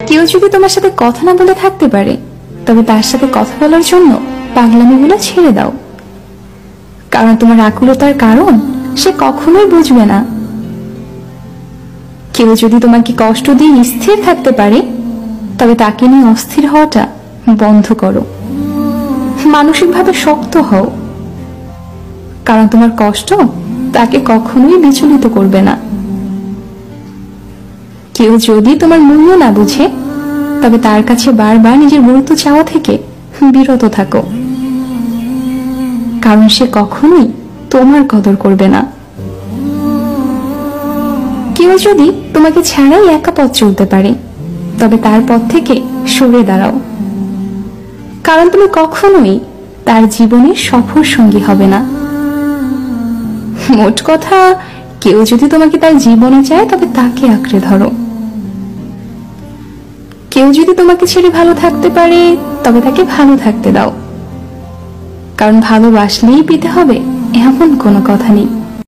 কেউ যদি তোমার সাথে কথা না বলে থাকতে পারে, তবে তার সাথে কথা বলার জন্য পাগলামিগুলো ছেড়ে দাও। কারণ তোমার আকুলতার কারণ সে কখনোই বুঝবে না। কেউ যদি তোমাকে কষ্ট দিয়ে স্থির থাকতে পারে, তবে তাকে নিয়ে অস্থির হওয়াটা বন্ধ করো। মানসিকভাবে শক্ত হও, কারণ তোমার কষ্ট তাকে কখনোই বিচলিত করবে না। কেউ যদি তোমার মূল্য না বুঝে, তবে তার কাছে বারবার নিজের গুরুত্ব চাওয়া থেকে বিরত থাকো, কারণ সে কখনোই তোমার কদর করবে না। কেউ যদি তোমাকে ছাড়াই একা পথ চলতে পারে, তবে তার পথ থেকে সরে দাঁড়াও, কারণ তুমি কখনোই তার জীবনে সফল সঙ্গী হবে না। মোট কথা, কেউ যদি তোমাকে তার জীবনে চায়, তবে তাকে আঁকড়ে ধরো। কেউ যদি তোমাকে ছেড়ে ভালো থাকতে পারে, তবে তাকে ভালো থাকতে দাও, কারণ ভালোবাসলেই পেতে হবে এমন কোনো কথা নেই।